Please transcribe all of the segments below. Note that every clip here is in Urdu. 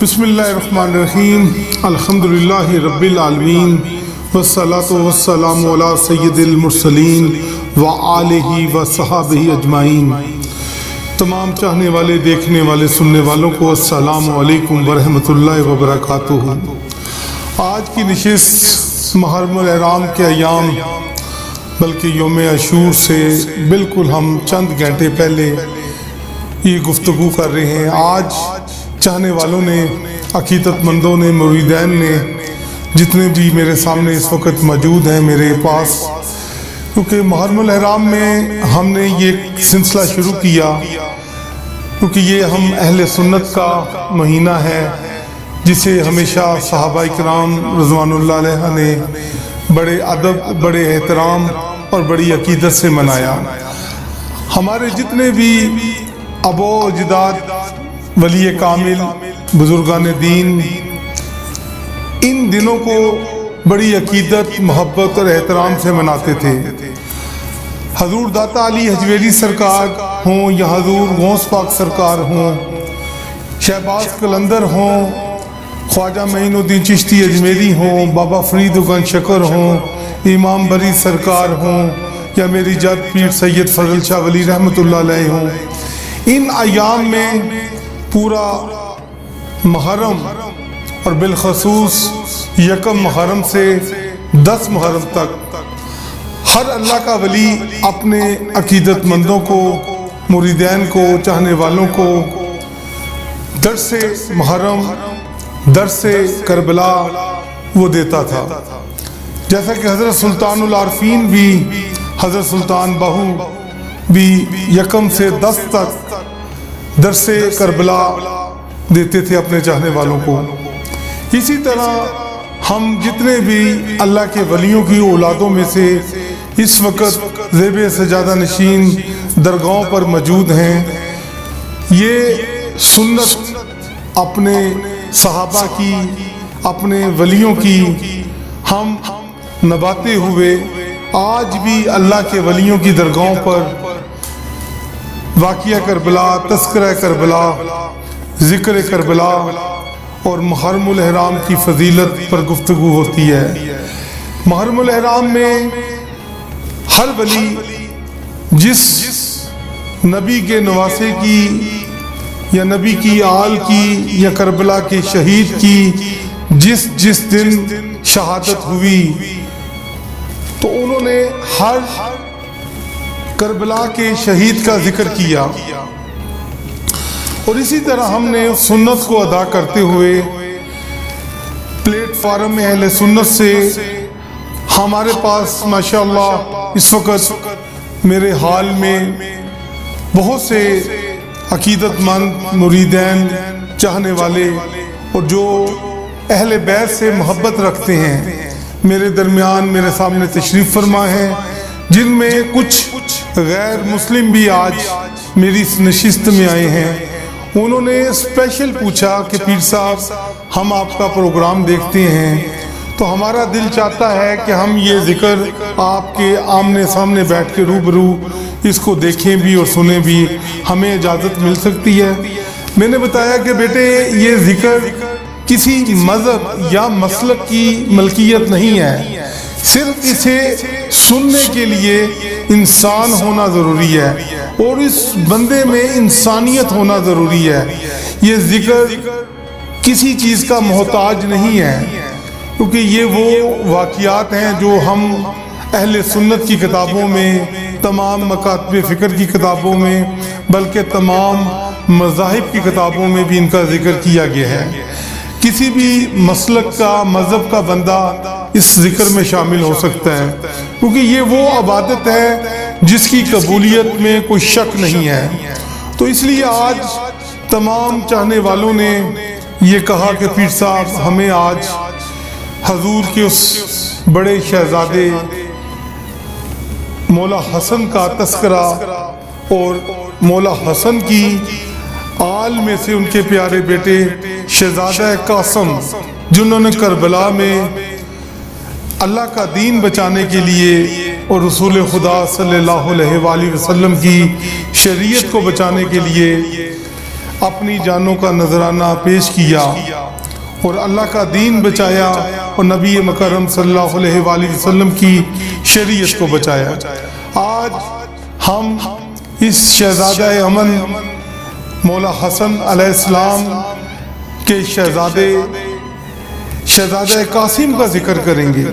بسم اللہ الرحمن الرحیم الحمدللہ رب العالمین والصلاة والسلام علی سید المرسلین وآلہ وصحبہ اجمعین۔ تمام چاہنے والے، دیکھنے والے، سننے والوں کو السلام علیکم ورحمۃ اللہ وبرکاتہ۔ آج کی نشست محرم الحرام کے ایام بلکہ یوم عاشور سے بالکل ہم چند گھنٹے پہلے یہ گفتگو کر رہے ہیں۔ آج چاہنے والوں نے، عقیدت مندوں نے، مریدین نے، جتنے بھی میرے سامنے اس وقت موجود ہیں میرے پاس، کیونکہ محرم الحرام میں ہم نے یہ سلسلہ شروع کیا کیونکہ یہ ہم اہل سنت کا مہینہ ہے جسے ہمیشہ صحابہ کرام رضوان اللہ علیہ نے بڑے ادب، بڑے احترام اور بڑی عقیدت سے منایا۔ ہمارے جتنے بھی ابو اجداد، ولی کامل، بزرگان دین ان دنوں کو بڑی عقیدت، محبت اور احترام سے مناتے تھے۔ حضور داتا علی حجویری سرکار ہوں یا حضور غوث پاک سرکار ہوں، شہباز قلندر ہوں، خواجہ معین الدین چشتی اجمیری ہوں، بابا فرید گنج شکر ہوں، امام بری سرکار ہوں یا میری جد پیر سید فضل شاہ ولی رحمۃ اللہ علیہ ہوں، ان ایام میں پورا محرم اور بالخصوص یکم محرم سے 10 محرم تک ہر اللہ کا ولی اپنے عقیدت مندوں کو، مریدین کو، چاہنے والوں کو درس محرم، درس کربلا وہ دیتا تھا۔ جیسا کہ حضرت سلطان العارفین بھی، حضرت سلطان بہو بھی یکم سے 10 تک درس کربلا دیتے تھے اپنے چاہنے والوں کو۔ اسی طرح ہم جتنے بھی اللہ کے ولیوں کی اولادوں میں سے اس وقت زیب سجادہ نشین درگاہوں پر موجود ہیں، یہ سنت اپنے صحابہ کی، اپنے ولیوں کی ہم نبھاتے ہوئے آج بھی اللہ کے ولیوں کی درگاہوں پر واقعہ کربلا، تذکرہ کربلا، ذکر کربلا اور محرم الحرام کی فضیلت پر گفتگو ہوتی ہے۔ محرم الحرام میں ہر ولی جس نبی کے نواسے کی یا نبی کی آل کی یا کربلا کے شہید کی جس دن شہادت ہوئی تو انہوں نے ہر کربلا کے شہید کا ذکر کیا، اور اسی طرح ہم نے اس سنت کو ادا کرتے ہوئے پلیٹ فارم میں اہل سنت سے ہمارے پاس ماشاءاللہ اس وقت میرے حال میں بہت سے عقیدت مند، مریدین، چاہنے والے اور جو اہل بیت سے محبت رکھتے ہیں میرے درمیان، میرے سامنے تشریف فرما ہیں، جن میں کچھ غیر مسلم بھی آج میری اس نشست میں آئے ہیں۔ انہوں نے اسپیشل پوچھا کہ پیر صاحب ہم آپ کا پروگرام دیکھتے ہیں تو ہمارا دل چاہتا ہے کہ ہم یہ ذکر آپ کے آمنے سامنے بیٹھ کے روبرو اس کو دیکھیں بھی اور سنیں بھی، ہمیں اجازت مل سکتی ہے؟ میں نے بتایا کہ بیٹے یہ ذکر کسی مذہب یا مسلک کی ملکیت نہیں ہے، صرف اسے سننے کے لیے انسان ہونا ضروری ہے اور اس بندے میں انسانیت ہونا ضروری ہے۔ یہ ذکر کسی چیز کا محتاج نہیں ہے، کیونکہ یہ وہ واقعات ہیں جو ہم اہل سنت کی کتابوں میں، تمام مکاتب فکر کی کتابوں میں، بلکہ تمام مذاہب کی کتابوں میں بھی ان کا ذکر کیا گیا ہے۔ کسی بھی مسلک کا، مذہب کا بندہ اس ذکر میں شامل ہو سکتا ہے، کیونکہ یہ وہ عبادت ہے جس کی قبولیت میں کوئی شک نہیں ہے۔ تو اس لیے آج تمام چاہنے والوں نے یہ کہا کہ پیر صاحب ہمیں آج حضور کے اس بڑے شہزادے مولا حسن کا تذکرہ اور مولا حسن کی آل میں سے ان کے پیارے بیٹے شہزادہ قاسم جنہوں نے کربلا میں اللہ کا دین بچانے کے لیے اور رسول خدا صلی اللہ علیہ وآلہ وسلم کی شریعت کو بچانے کے لیے اپنی جانوں کا نذرانہ پیش کیا اور اللہ کا دین بچایا اور نبی مکرم صلی اللہ علیہ وآلہ وسلم کی شریعت کو بچایا۔ آج ہم اس شہزادہ امن مولا حسن علیہ السلام کے شہزادہ قاسم کا ذکر کریں گے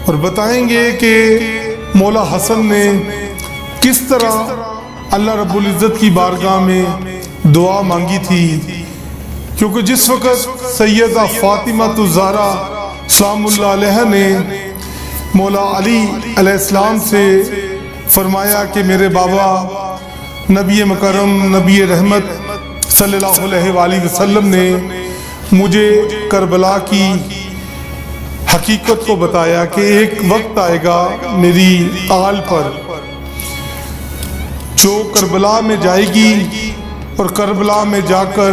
اور بتائیں گے کہ مولا حسن نے کس طرح اللہ رب العزت کی بارگاہ میں دعا مانگی تھی، کیونکہ جس وقت سیدہ فاطمہ الزہرا سلام اللہ علیہ نے مولا علی علیہ السلام سے فرمایا کہ میرے بابا نبی مکرم نبی رحمت صلی اللہ علیہ وآلہ وسلم نے مجھے کربلا کی حقیقت کو بتایا کہ ایک وقت آئے گا میری آل پر جو کربلا میں جائے گی اور کربلا میں جا کر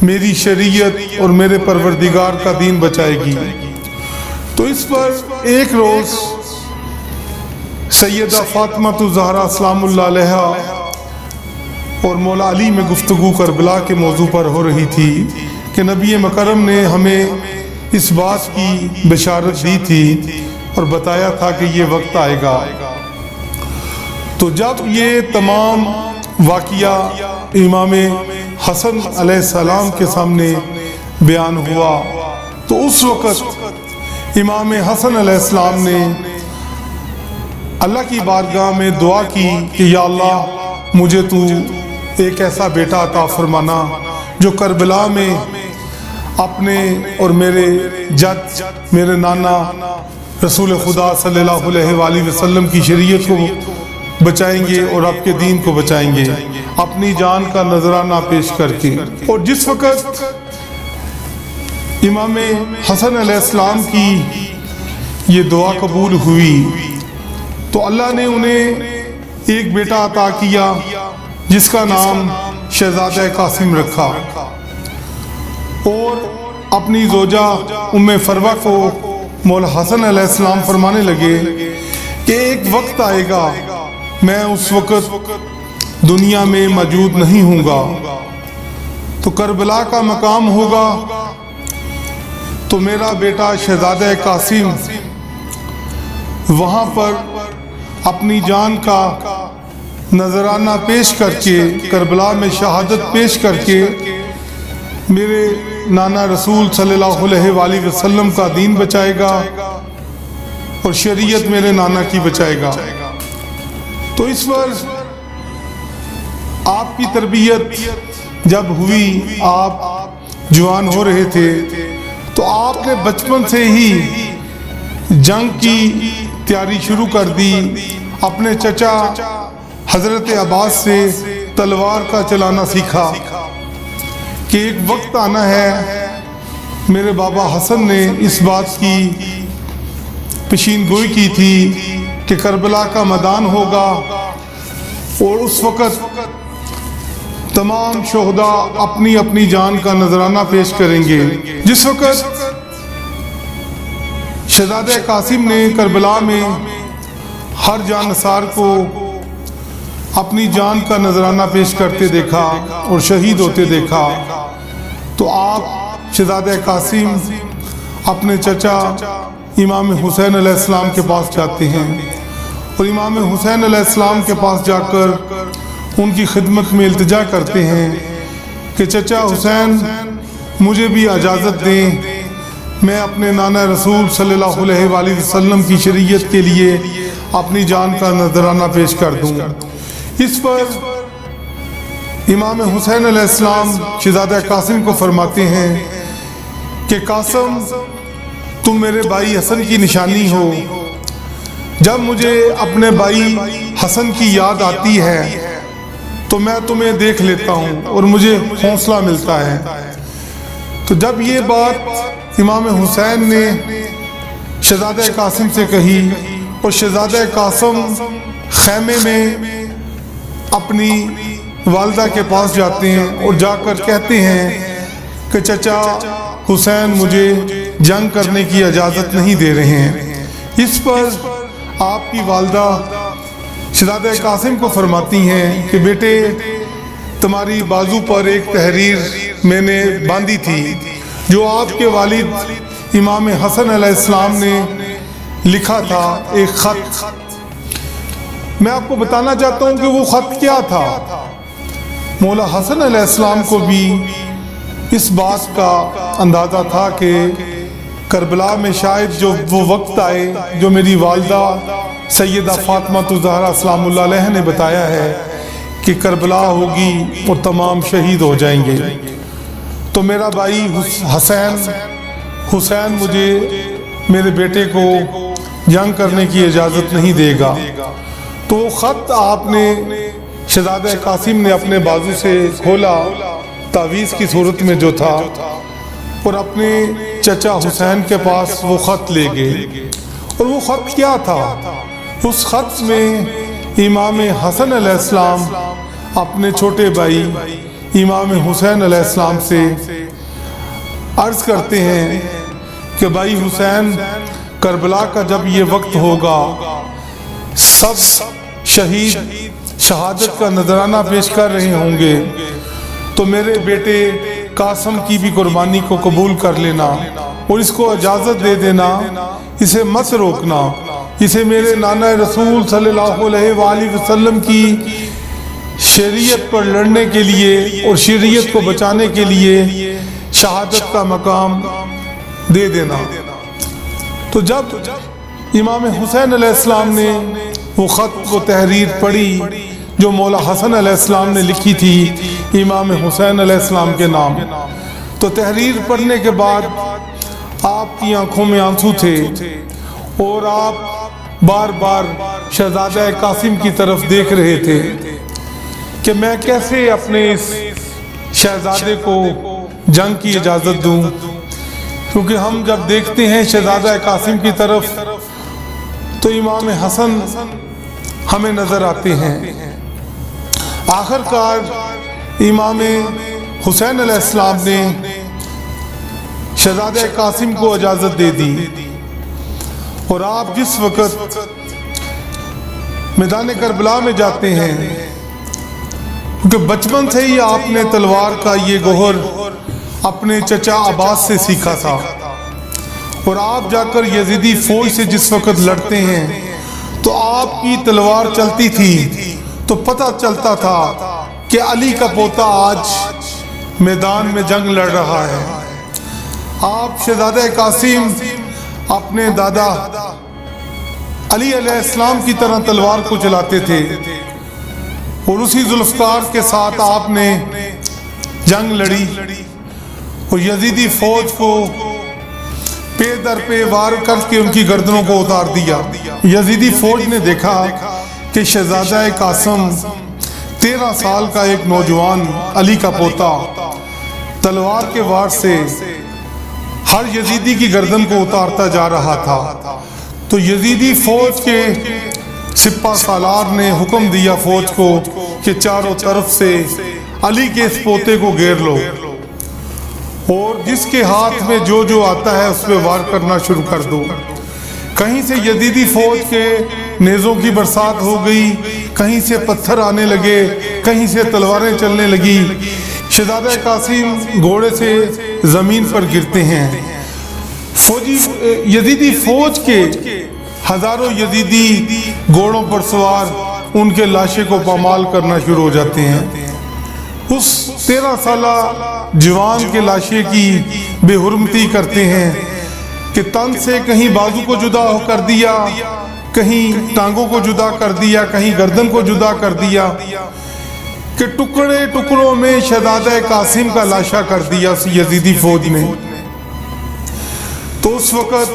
میری شریعت اور میرے پروردگار کا دین بچائے گی۔ تو اس پر ایک روز سیدہ فاطمہ الزہرا سلام اللہ علیہ اور مولا علی میں گفتگو کربلا کے موضوع پر ہو رہی تھی کہ نبی مکرم نے ہمیں اس بات کی بشارت دی تھی اور بتایا تھا کہ یہ وقت آئے گا۔ تو جب یہ تمام واقعہ امام حسن علیہ السلام کے سامنے بیان ہوا تو اس وقت امام حسن علیہ السلام نے اللہ کی بارگاہ میں دعا کی کہ یا اللہ مجھے تو ایک ایسا بیٹا عطا فرمانا جو کربلا میں اپنے اور میرے جد میرے نانا رسول خدا صلی اللہ علیہ وآلہ وسلم کی شریعت کو بچائیں گے اور آپ کے دین کو بچائیں گے اپنی جان کا نذرانہ پیش کر کے۔ اور جس وقت امام حسن علیہ السلام کی یہ دعا قبول ہوئی تو اللہ نے انہیں ایک بیٹا عطا کیا جس کا نام شہزادہ قاسم رکھا، اور اپنی زوجہ ام فروہ کو مولا حسن علیہ السلام فرمانے لگے کہ ایک وقت آئے گا میں اس وقت دنیا میں موجود نہیں ہوں گا، تو کربلا کا مقام ہوگا تو میرا بیٹا شہزادہ قاسم وہاں پر اپنی جان کا نذرانہ پیش کر کے کربلا میں شہادت پیش کر کے میرے نانا رسول صلی اللہ علیہ وآلہ وسلم کا دین بچائے گا اور شریعت میرے نانا کی بچائے گا۔ تو اس پر آپ کی تربیت جب ہوئی، آپ جوان ہو رہے تھے تو آپ نے بچپن سے ہی جنگ کی تیاری شروع کر دی، اپنے چچا حضرت عباس سے تلوار کا چلانا سیکھا کہ ایک وقت آنا ہے۔ میرے بابا حسن نے اس بات کی پیشین گوئی کی تھی کہ کربلا کا میدان ہوگا اور اس وقت تمام شہداء اپنی اپنی جان کا نذرانہ پیش کریں گے۔ جس وقت شہزادہ قاسم نے کربلا میں ہر جانثار کو اپنی جان کا نذرانہ پیش کرتے دیکھا اور شہید ہوتے دیکھا تو آپ شہزادہ قاسم اپنے چچا امام حسین علیہ السلام کے پاس جاتے ہیں اور امام حسین علیہ السلام کے پاس جا کر ان کی خدمت میں التجا کرتے ہیں کہ چچا حسین مجھے بھی اجازت دیں، میں اپنے نانا رسول صلی اللہ علیہ وآلہ وسلم کی شریعت کے لیے اپنی جان کا نذرانہ پیش کر دوں۔ اس پر امام حسین علیہ السلام شہزادہ قاسم کو فرماتے ہیں کہ قاسم تم میرے بھائی حسن کی نشانی ہو، جب مجھے اپنے بھائی حسن کی یاد آتی ہے تو میں تمہیں دیکھ لیتا ہوں اور مجھے حوصلہ ملتا ہے۔ تو جب یہ بات امام حسین نے شہزادہ قاسم سے کہی اور شہزادہ قاسم خیمے میں اپنی والدہ کے پاس جاتے ہیں اور جا کر کہتے ہیں کہ چچا حسین مجھے جنگ کرنے کی اجازت نہیں دے رہے ہیں۔ اس پر آپ کی والدہ شہزادہ قاسم کو فرماتی ہیں کہ بیٹے تمہاری بازو پر ایک تحریر میں نے باندھی تھی جو آپ کے والد امام حسن علیہ السلام نے لکھا تھا، ایک خط۔ میں آپ کو بتانا چاہتا ہوں کہ وہ خط کیا تھا۔ مولا حسن علیہ السلام کو بھی اس بات کا اندازہ تھا کہ کربلا میں شاید جو وہ وقت آئے جو میری والدہ سیدہ فاطمہ الزہرا سلام اللہ علیہ نے بتایا ہے کہ کربلا ہوگی اور تمام شہید ہو جائیں گے، تو میرا بھائی حسین مجھے میرے بیٹے کو جنگ کرنے کی اجازت نہیں دے گا۔ تو وہ خط آپ نے شہزادہ قاسم نے اپنے بازو سے کھولا تعویذ کی صورت میں جو تھا، اور اپنے چچا حسین کے پاس وہ خط لے گئے۔ اور وہ خط کیا تھا؟ اس خط میں امام حسن علیہ السلام اپنے چھوٹے بھائی امام حسین علیہ السلام سے عرض کرتے ہیں کہ بھائی حسین، کربلا کا جب یہ وقت ہوگا، سب شہید شہادت کا نذرانہ پیش کر رہے ہوں گے، تو میرے بیٹے قاسم کی بھی قربانی کو قبول کر لینا اور اس کو اجازت دے دینا، اسے مت روکنا، اسے میرے نانا رسول صلی اللہ علیہ وآلہ وسلم کی شریعت پر لڑنے کے لیے اور شریعت کو بچانے کے لیے شہادت کا مقام دے دینا۔ تو جب امام حسین علیہ السلام نے وہ خط و تحریر پڑھی جو مولا حسن علیہ السلام نے لکھی تھی امام حسین علیہ السلام کے نام، تو تحریر پڑھنے کے بعد آپ کی آنکھوں میں آنسو تھے اور آپ بار بار شہزادہ قاسم کی طرف دیکھ رہے تھے کہ میں کیسے اپنے اس شہزادے کو جنگ کی اجازت دوں، کیونکہ ہم جب دیکھتے ہیں شہزادہ قاسم کی طرف تو امام حسن ہمیں نظر آتے ہیں۔ آخر کار امام حسین علیہ السلام نے شہزادہ قاسم کو اجازت دے دی، اور آپ جس وقت میدان کربلا میں جاتے ہیں، کیونکہ بچپن سے ہی آپ نے تلوار کا یہ گوہر اپنے چچا عباس سے سیکھا تھا، اور آپ جا کر یزیدی فوج سے جس وقت لڑتے ہیں تو آپ کی تلوار چلتی تھی تو پتہ چلتا تھا کہ علی کا پوتا آج میدان میں جنگ لڑ رہا ہے۔ آپ شہزادہ قاسم اپنے دادا علی علیہ السلام کی طرح تلوار کو چلاتے تھے، اور اسی ذوالفقار کے ساتھ آپ نے جنگ لڑی اور یزیدی فوج کو پے در پے وار کر کے ان کی گردنوں کو اتار دیا۔ یزیدی فوج نے دیکھا کہ شہزادہ قاسم 13 سال کا ایک نوجوان علی کا پوتا تلوار کے وار سے ہر یزیدی کی گردن کو اتارتا جا رہا تھا، تو یزیدی فوج کے سپہ سالار نے حکم دیا فوج کو کہ چاروں طرف سے علی کے اس پوتے کو گھیر لو، اور جس کے ہاتھ میں جو آتا ہے اس پہ وار کرنا شروع کر دو۔ کہیں سے یزیدی فوج کے نیزوں کی برسات ہو گئی، کہیں سے پتھر آنے لگے، کہیں سے تلواریں چلنے لگی۔ شہزادہ قاسم گھوڑے سے زمین پر گرتے ہیں۔ یزیدی فوج کے ہزاروں یزیدی گھوڑوں پر سوار ان کے لاشیں کو پامال کرنا شروع ہو جاتے ہیں۔ اس 13 سالہ جوان کے لاشے کی بے حرمتی کرتے ہیں کہ تن سے کہیں بازو کو جدا کر دیا، کہیں ٹانگوں کو جدا کر دیا، کہیں گردن کو جدا کر دیا، کہ ٹکڑے ٹکڑوں میں شہزادہ قاسم کا لاشا کر دیا اس یزیدی فوج نے۔ تو اس وقت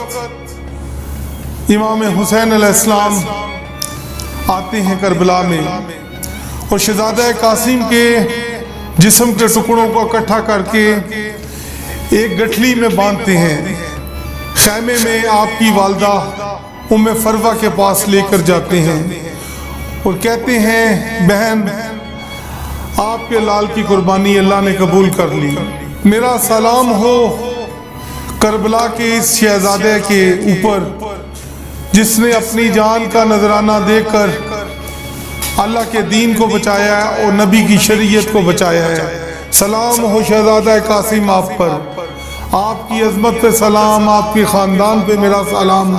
امام حسین علیہ السلام آتے ہیں کربلا میں، اور شہزادہ قاسم کے جسم کے ٹکڑوں کو اکٹھا کر کے ایک گٹھلی میں باندھتے ہیں۔ خیمے میں آپ کی والدہ ام فروہ کے پاس لے کر جاتے ہیں اور کہتے ہیں بہن، آپ کے لال کی قربانی اللہ نے قبول کر لی، میرا سلام ہو کربلا کے اس شہزادے کے اوپر جس نے اپنی جان کا نذرانہ دے کر اللہ کے دین کو بچایا ہے اور نبی کی شریعت کو بچایا ہے۔ سلام ہو شہزادہ قاسم آپ پر، آپ کی عظمت پہ سلام، آپ کے خاندان پہ میرا سلام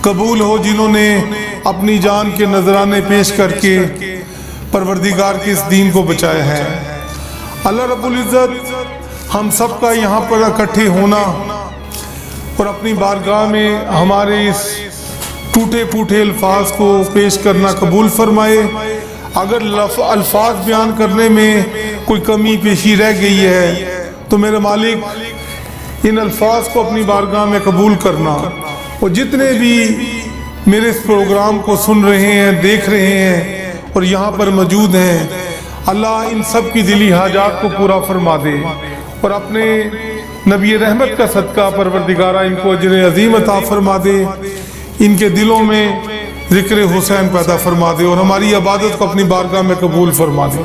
قبول ہو، جنہوں نے اپنی جان کے نذرانے پیش کر کے پروردگار کے اس دین کو بچایا ہے۔ اللہ رب العزت ہم سب کا یہاں پر اکٹھے ہونا اور اپنی بارگاہ میں ہمارے اس ٹوٹے پھوٹے الفاظ کو پیش کرنا قبول فرمائے۔ اگر الفاظ بیان کرنے میں کوئی کمی پیشی رہ گئی ہے تو میرے مالک ان الفاظ کو اپنی بارگاہ میں قبول کرنا، اور جتنے بھی میرے اس پروگرام کو سن رہے ہیں، دیکھ رہے ہیں اور یہاں پر موجود ہیں، اللہ ان سب کی دلی حاجات کو پورا فرما دے، اور اپنے نبی رحمت کا صدقہ پروردگارہ ان کو اجر عظیم عطا فرما دے، ان کے دلوں میں ذکر حسین پیدا فرما دے اور ہماری عبادت کو اپنی بارگاہ میں قبول فرما دے۔